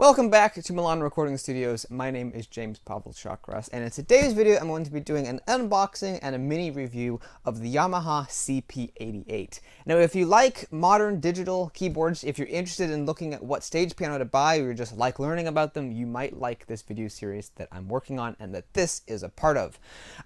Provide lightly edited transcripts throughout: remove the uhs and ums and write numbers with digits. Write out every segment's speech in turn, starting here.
Welcome back to Milan Recording Studios. My name is James Pavel Chakras, and in today's video I'm going to be doing an unboxing and a mini review of the Yamaha CP88. Now if you like modern digital keyboards, if you're interested in looking at what stage piano to buy, or you just like learning about them, you might like this video series that I'm working on and that this is a part of.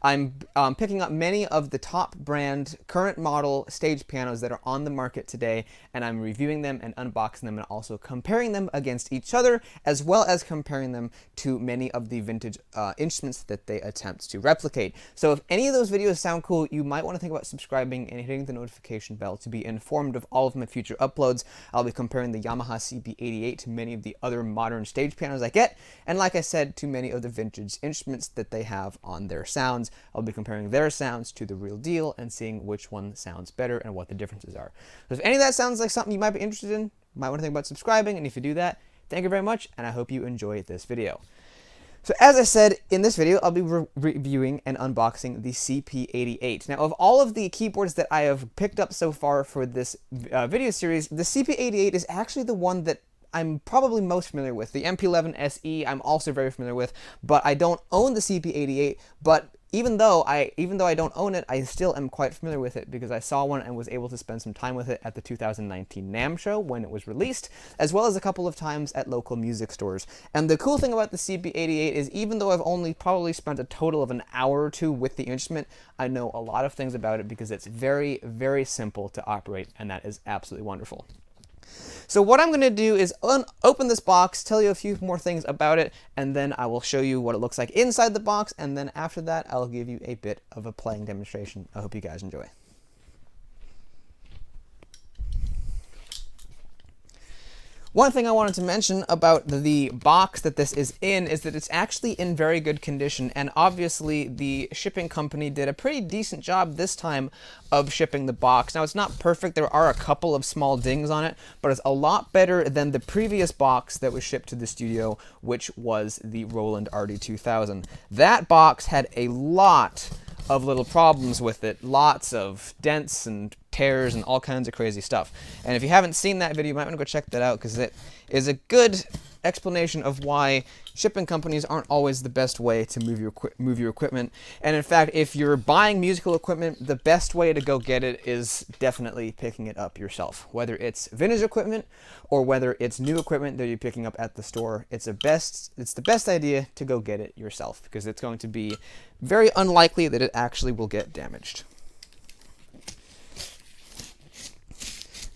I'm picking up many of the top brand, current model stage pianos that are on the market today, and I'm reviewing them and unboxing them and also comparing them against each other, as well as comparing them to many of the vintage instruments that they attempt to replicate. So if any of those videos sound cool, you might want to think about subscribing and hitting the notification bell to be informed of all of my future uploads. I'll be comparing the Yamaha CP88 to many of the other modern stage pianos I get, and like I said, to many of the vintage instruments that they have on their sounds. I'll be comparing their sounds to the real deal and seeing which one sounds better and what the differences are. So if any of that sounds like something you might be interested in, you might want to think about subscribing, and if you do that, thank you very much, and I hope you enjoy this video. So as I said, in this video, I'll be reviewing and unboxing the CP88. Now, of all of the keyboards that I have picked up so far for this video series, the CP88 is actually the one that I'm probably most familiar with. The MP11 SE I'm also very familiar with, but I don't own the CP88, but even though I don't own it, I still am quite familiar with it because I saw one and was able to spend some time with it at the 2019 NAMM show when it was released, as well as a couple of times at local music stores. And the cool thing about the CP88 is even though I've only probably spent a total of an hour or two with the instrument, I know a lot of things about it because it's very, very simple to operate, and that is absolutely wonderful. So what I'm going to do is open this box, tell you a few more things about it, and then I will show you what it looks like inside the box, and then after that I'll give you a bit of a playing demonstration. I hope you guys enjoy. One thing I wanted to mention about the box that this is in is that it's actually in very good condition, and obviously the shipping company did a pretty decent job this time of shipping the box. Now it's not perfect, there are a couple of small dings on it, but it's a lot better than the previous box that was shipped to the studio, which was the Roland RD2000. That box had a lot of little problems with it, lots of dents and tears and all kinds of crazy stuff. And if you haven't seen that video, you might want to go check that out because it is a good explanation of why shipping companies aren't always the best way to move your equipment. And in fact, if you're buying musical equipment, the best way to go get it is definitely picking it up yourself. Whether it's vintage equipment or whether it's new equipment that you're picking up at the store, it's the best idea to go get it yourself because it's going to be very unlikely that it actually will get damaged.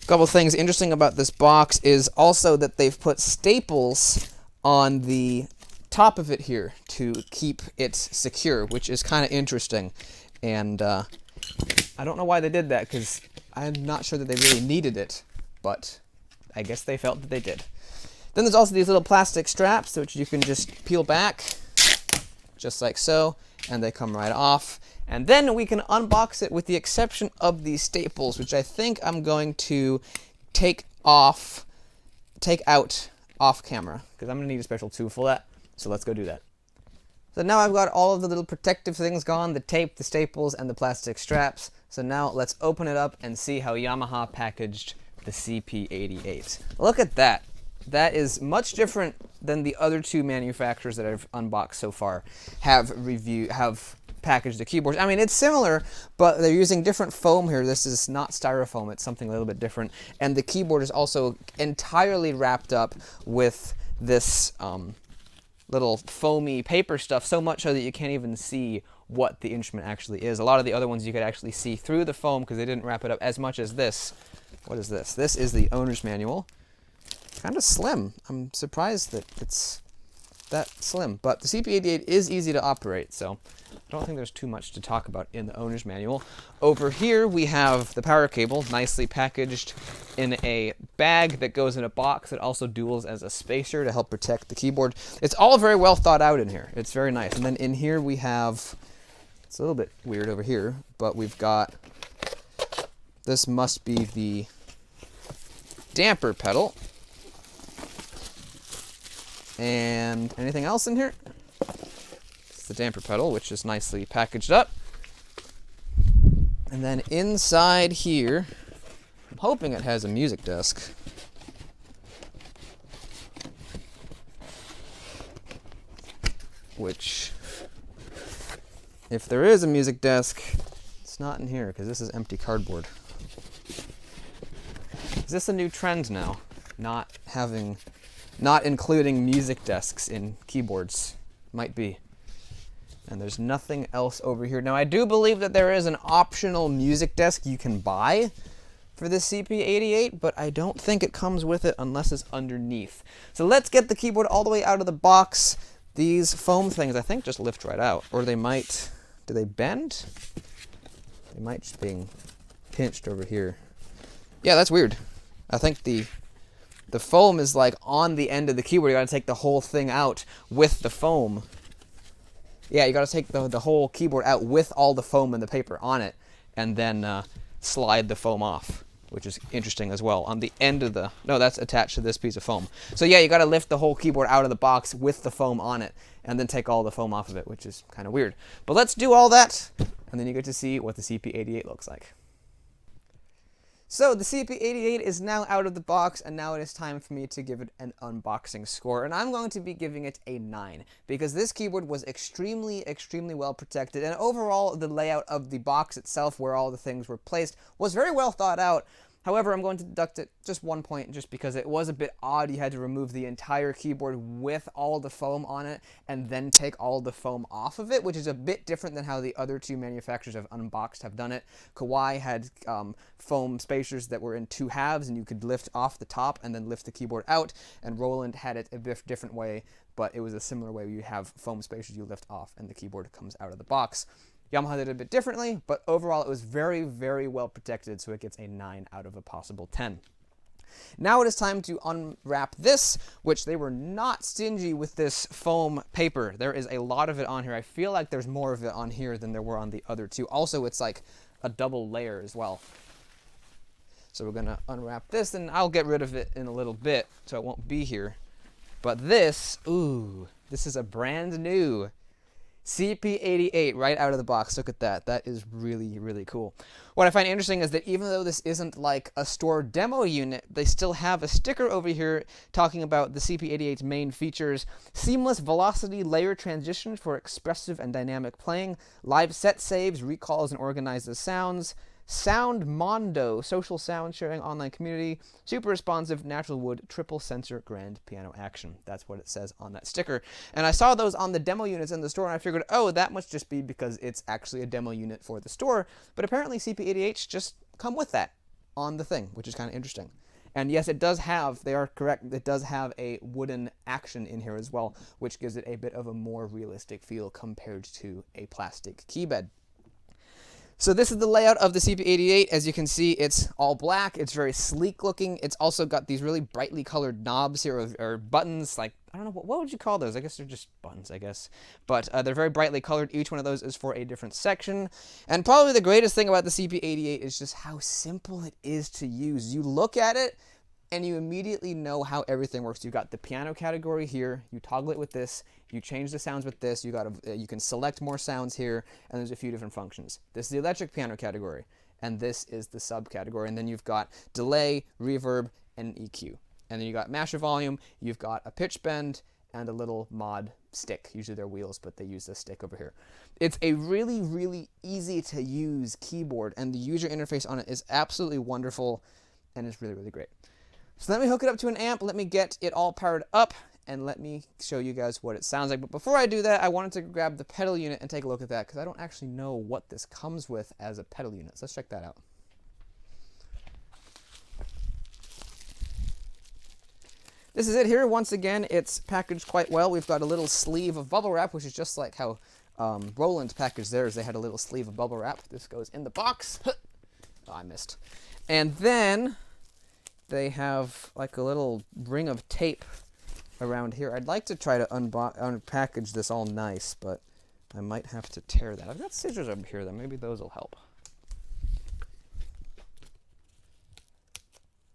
A couple things interesting about this box is also that they've put staples on the top of it here to keep it secure, which is kind of interesting. And I don't know why they did that because I'm not sure that they really needed it, but I guess they felt that they did. Then there's also these little plastic straps which you can just peel back, just like so, and they come right off. And then we can unbox it with the exception of these staples, which I think I'm going to take out off camera, because I'm going to need a special tool for that. So let's go do that. So now I've got all of the little protective things gone, the tape, the staples, and the plastic straps. So now let's open it up and see how Yamaha packaged the CP88. Look at that. That is much different than the other two manufacturers that I've unboxed so far have packaged the keyboards. I mean, it's similar, but they're using different foam here. This is not styrofoam, it's something a little bit different. And the keyboard is also entirely wrapped up with this little foamy paper stuff, so much so that you can't even see what the instrument actually is. A lot of the other ones you could actually see through the foam because they didn't wrap it up as much as this. What is this? This is the owner's manual. Kind of slim. I'm surprised that it's that slim, but the CP88 is easy to operate, so I don't think there's too much to talk about in the owner's manual. Over here we have the power cable, nicely packaged in a bag that goes in a box that also duals as a spacer to help protect the keyboard. It's all very well thought out in here. It's very nice. And then in here we have, it's a little bit weird over here, but we've got, this must be the damper pedal. And anything else in here? It's the damper pedal, which is nicely packaged up. And then inside here, I'm hoping it has a music desk. which, if there is a music desk, it's not in here because this is empty cardboard. Is this a new trend now? Not including music desks in keyboards. Might be. And there's nothing else over here. Now, I do believe that there is an optional music desk you can buy for this CP88, but I don't think it comes with it unless it's underneath. So let's get the keyboard all the way out of the box. These foam things, I think, just lift right out. Or they might... Do they bend? They might just be pinched over here. Yeah, that's weird. I think the foam is like on the end of the keyboard. You gotta take the whole thing out with the foam. Yeah, you gotta take the whole keyboard out with all the foam and the paper on it, and then slide the foam off, which is interesting as well. On the end of the... No, that's attached to this piece of foam. So yeah, you gotta lift the whole keyboard out of the box with the foam on it, and then take all the foam off of it, which is kind of weird. But let's do all that, and then you get to see what the CP88 looks like. So the CP88 is now out of the box, and now it is time for me to give it an unboxing score, and I'm going to be giving it a 9, because this keyboard was extremely, extremely well protected, and overall the layout of the box itself, where all the things were placed, was very well thought out. However, I'm going to deduct it just 1 point, just because it was a bit odd. You had to remove the entire keyboard with all the foam on it, and then take all the foam off of it, which is a bit different than how the other two manufacturers of Unboxed have done it. Kawai had foam spacers that were in 2 halves, and you could lift off the top and then lift the keyboard out, and Roland had it a bit different way, but it was a similar way where you have foam spacers you lift off, and the keyboard comes out of the box. Yamaha did it a bit differently, but overall it was very, very well protected, so it gets a 9 out of a possible 10. Now it is time to unwrap this, which they were not stingy with this foam paper. There is a lot of it on here. I feel like there's more of it on here than there were on the other two. Also, it's like a double layer as well. So we're going to unwrap this, and I'll get rid of it in a little bit, so it won't be here. But this, ooh, this is a brand new CP88 right out of the box. Look at that. That is really, really cool. What I find interesting is that even though this isn't like a store demo unit, they still have a sticker over here talking about the CP88's main features: seamless velocity layer transition for expressive and dynamic playing, live set saves, recalls and organizes sounds, Sound Mondo, social sound sharing online community, super responsive natural wood triple sensor grand piano action. That's what it says on that sticker. And I saw those on the demo units in the store, and I figured, oh, that must just be because it's actually a demo unit for the store. But apparently CP88s just come with that on the thing, which is kind of interesting. And yes, it does have, they are correct, it does have a wooden action in here as well, which gives it a bit of a more realistic feel compared to a plastic keybed. So this is the layout of the CP88. As you can see, it's all black. It's very sleek looking. It's also got these really brightly colored knobs here, or buttons, like, I don't know, what would you call those? I guess they're just buttons, I guess. But they're very brightly colored. Each one of those is for a different section. And probably the greatest thing about the CP88 is just how simple it is to use. You look at it, and you immediately know how everything works. You've got the piano category here. You toggle it with this. You change the sounds with this. You can select more sounds here, and there's a few different functions. This is the electric piano category, and this is the subcategory. And then you've got delay, reverb, and EQ. And then you got master volume. You've got a pitch bend and a little mod stick. Usually they're wheels, but they use this stick over here. It's a really, really easy to use keyboard, and the user interface on it is absolutely wonderful, and it's really, really great. So let me hook it up to an amp, let me get it all powered up, and let me show you guys what it sounds like. But before I do that, I wanted to grab the pedal unit and take a look at that, because I don't actually know what this comes with as a pedal unit. So let's check that out. This is it here. Once again, it's packaged quite well. We've got a little sleeve of bubble wrap, which is just like how Roland packaged theirs. They had a little sleeve of bubble wrap. This goes in the box. Oh, I missed. And then they have like a little ring of tape around here. I'd like to try to unpackage this all nice, but I might have to tear that. I've got scissors over here, though. Maybe those will help.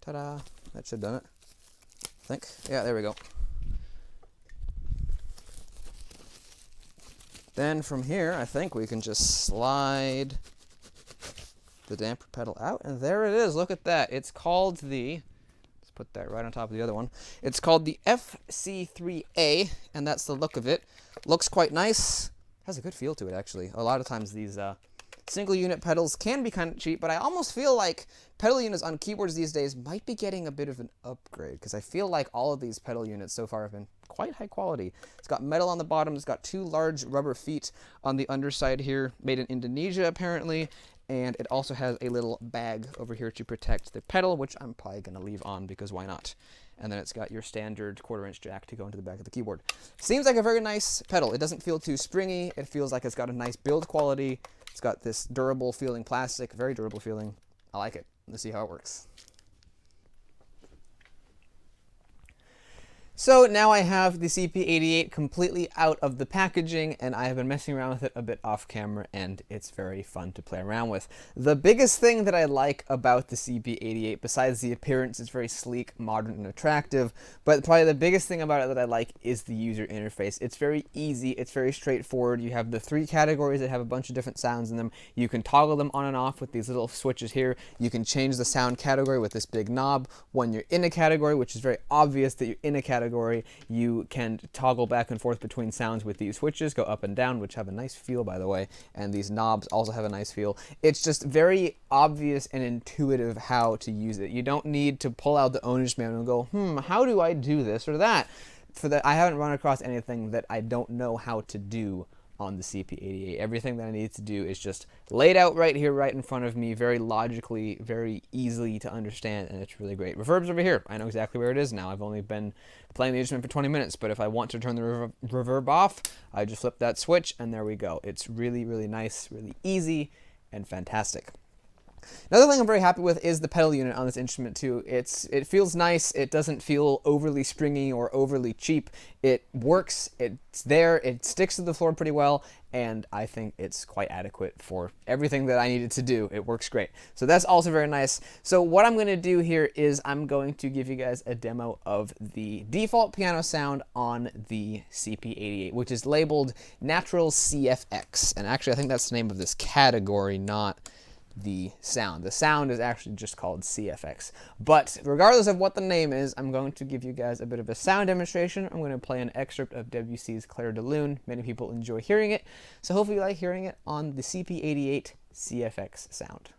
Ta-da! That should have done it, I think. Yeah, there we go. Then from here, I think we can just slide the damper pedal out, and there it is. Look at that. It's called the, let's put that right on top of the other one. It's called the FC3A, and that's the look of it. Looks quite nice. Has a good feel to it, actually. A lot of times these single unit pedals can be kind of cheap, but I almost feel like pedal units on keyboards these days might be getting a bit of an upgrade, because I feel like all of these pedal units so far have been quite high quality. It's got metal on the bottom, it's got 2 large rubber feet on the underside here, made in Indonesia apparently, and it also has a little bag over here to protect the pedal, which I'm probably going to leave on because why not? And then it's got your standard 1/4-inch jack to go into the back of the keyboard. Seems like a very nice pedal. It doesn't feel too springy. It feels like it's got a nice build quality. It's got this durable feeling plastic, very durable feeling. I like it. Let's see how it works. So now I have the CP88 completely out of the packaging, and I have been messing around with it a bit off camera, and it's very fun to play around with. The biggest thing that I like about the CP88, besides the appearance, it's very sleek, modern, and attractive, but probably the biggest thing about it that I like is the user interface. It's very easy, it's very straightforward. You have the 3 categories that have a bunch of different sounds in them. You can toggle them on and off with these little switches here. You can change the sound category with this big knob. When you're in a category, which is very obvious that you're in a category, you can toggle back and forth between sounds with these switches, go up and down, which have a nice feel, by the way, and these knobs also have a nice feel. It's just very obvious and intuitive how to use it. You don't need to pull out the owner's manual and go, how do I do this or that? For that, I haven't run across anything that I don't know how to do on the CP88. Everything that I need to do is just laid out right here, right in front of me, very logically, very easily to understand, and it's really great. Reverb's over here. I know exactly where it is now. I've only been playing the instrument for 20 minutes, but if I want to turn the reverb off, I just flip that switch, and there we go. It's really, really nice, really easy, and fantastic. Another thing I'm very happy with is the pedal unit on this instrument too. It feels nice, it doesn't feel overly springy or overly cheap. It works, it's there, it sticks to the floor pretty well, and I think it's quite adequate for everything that I needed to do. It works great. So that's also very nice. So what I'm going to do here is I'm going to give you guys a demo of the default piano sound on the CP88, which is labeled Natural CFX. And actually I think that's the name of this category, not the sound. The sound is actually just called CFX. But regardless of what the name is, I'm going to give you guys a bit of a sound demonstration. I'm going to play an excerpt of Debussy's Clair de Lune. Many people enjoy hearing it, so hopefully you like hearing it on the CP88 CFX sound.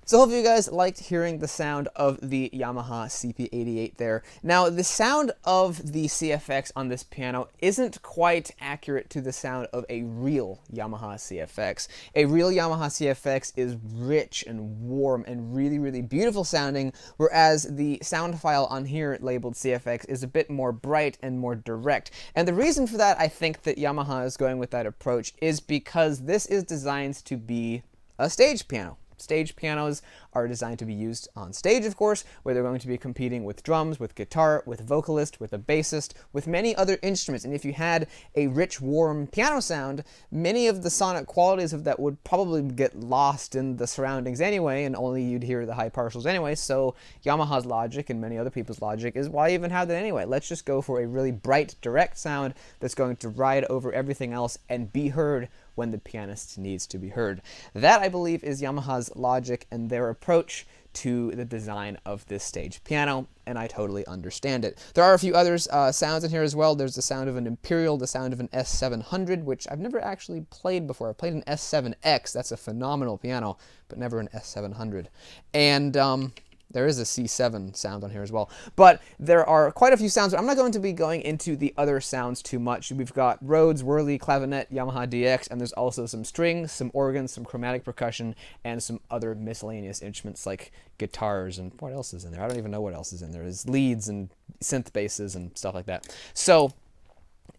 So hopefully you guys liked hearing the sound of the Yamaha CP88 there. Now the sound of the CFX on this piano isn't quite accurate to the sound of a real Yamaha CFX. A real Yamaha CFX is rich and warm and really, really beautiful sounding, whereas the sound file on here labeled CFX is a bit more bright and more direct. And the reason for that, I think that Yamaha is going with that approach, is because this is designed to be a stage piano. Stage pianos are designed to be used on stage, of course, where they're going to be competing with drums, with guitar, with vocalist, with a bassist, with many other instruments. And if you had a rich, warm piano sound, many of the sonic qualities of that would probably get lost in the surroundings anyway, and only you'd hear the high partials anyway. So Yamaha's logic and many other people's logic is, why even have that anyway? Let's just go for a really bright, direct sound that's going to ride over everything else and be heard when the pianist needs to be heard. That, I believe, is Yamaha's logic and their approach to the design of this stage piano, and I totally understand it. There are a few other sounds in here as well. There's the sound of an Imperial, the sound of an S700, which I've never actually played before. I've played an S7X, that's a phenomenal piano, but never an S700. And there is a C7 sound on here as well. But there are quite a few sounds. I'm not going to be going into the other sounds too much. We've got Rhodes, Whirly, Clavinet, Yamaha DX, and there's also some strings, some organs, some chromatic percussion, and some other miscellaneous instruments like guitars, and what else is in there? I don't even know what else is in there. There's leads and synth basses and stuff like that. So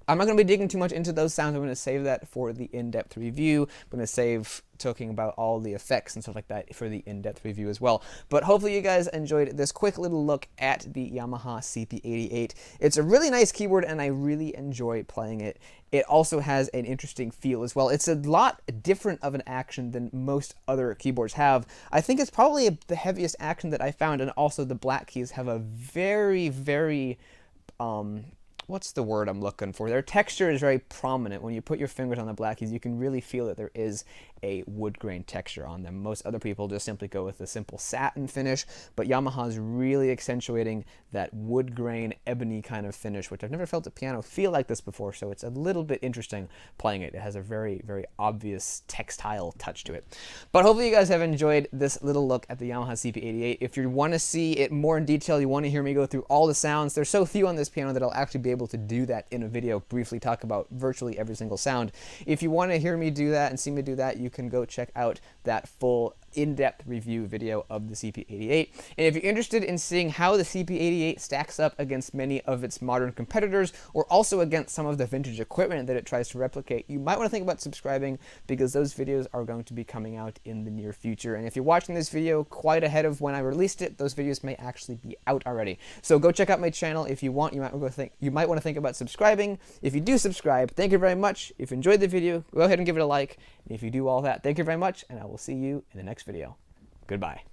I'm not going to be digging too much into those sounds. I'm going to save that for the in-depth review. I'm going to save talking about all the effects and stuff like that for the in-depth review as well. But hopefully you guys enjoyed this quick little look at the Yamaha CP88. It's a really nice keyboard, and I really enjoy playing it. It also has an interesting feel as well. It's a lot different of an action than most other keyboards have. I think it's probably the heaviest action that I found, and also the black keys have a very, very what's the word I'm looking for? Their texture is very prominent. When you put your fingers on the black keys, you can really feel that there is a wood grain texture on them. Most other people just simply go with a simple satin finish, but Yamaha is really accentuating that wood grain ebony kind of finish, which I've never felt a piano feel like this before, so it's a little bit interesting playing it. It has a very, very obvious textile touch to it. But hopefully you guys have enjoyed this little look at the Yamaha CP88. If you want to see it more in detail, you want to hear me go through all the sounds, there's so few on this piano that I'll actually be able to do that in a video, briefly talk about virtually every single sound. If you want to hear me do that and see me do that, you can go check out that full in-depth review video of the CP88. And if you're interested in seeing how the CP88 stacks up against many of its modern competitors, or also against some of the vintage equipment that it tries to replicate, you might want to think about subscribing, because those videos are going to be coming out in the near future. And if you're watching this video quite ahead of when I released it, those videos may actually be out already. So go check out my channel if you want. You might want to think about subscribing. If you do subscribe, thank you very much. If you enjoyed the video, go ahead and give it a like. And if you do all that, thank you very much, and I will see you in the next video. Goodbye.